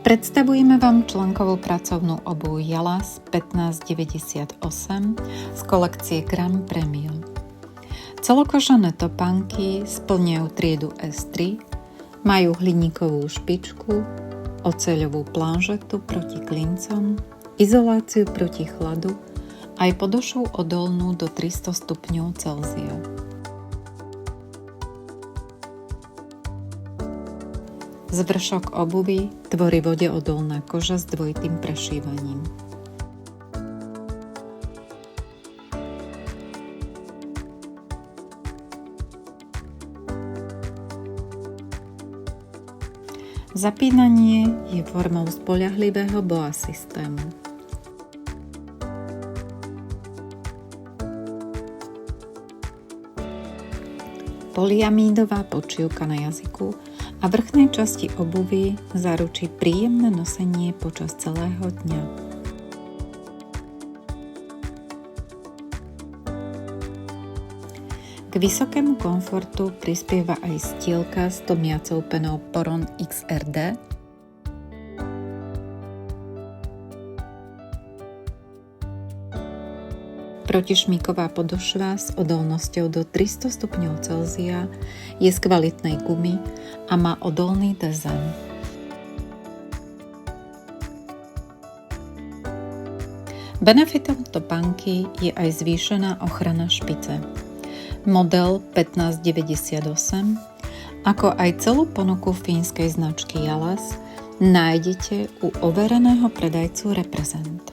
Predstavujeme vám článkovú pracovnú obuv Jalas 1598 z kolekcie Grand Premium. Celokožené topánky splňajú triedu S3, majú hliníkovú špičku, oceľovú planžetu proti klincom, izoláciu proti chladu aj podošu odolnú do 300 stupňov Celzia. Zvršok obuvy tvorí vodeodolná koža s dvojitým prešívaním. Zapínanie je formou spoľahlivého boa systému. Polyamídová podšívka na jazyku a vrchnej časti obuvy zaručí príjemné nosenie počas celého dňa. K vysokému komfortu prispieva aj stielka s tomiacou penou Poron XRD, protišmíková podošva s odolnosťou do 300 stupňov Celzia je z kvalitnej gumy a má odolný dezajn. Benefitom topánky je aj zvýšená ochrana špice. Model 1598, ako aj celú ponuku fínskej značky Jalas nájdete u overeného predajcu Reprezent.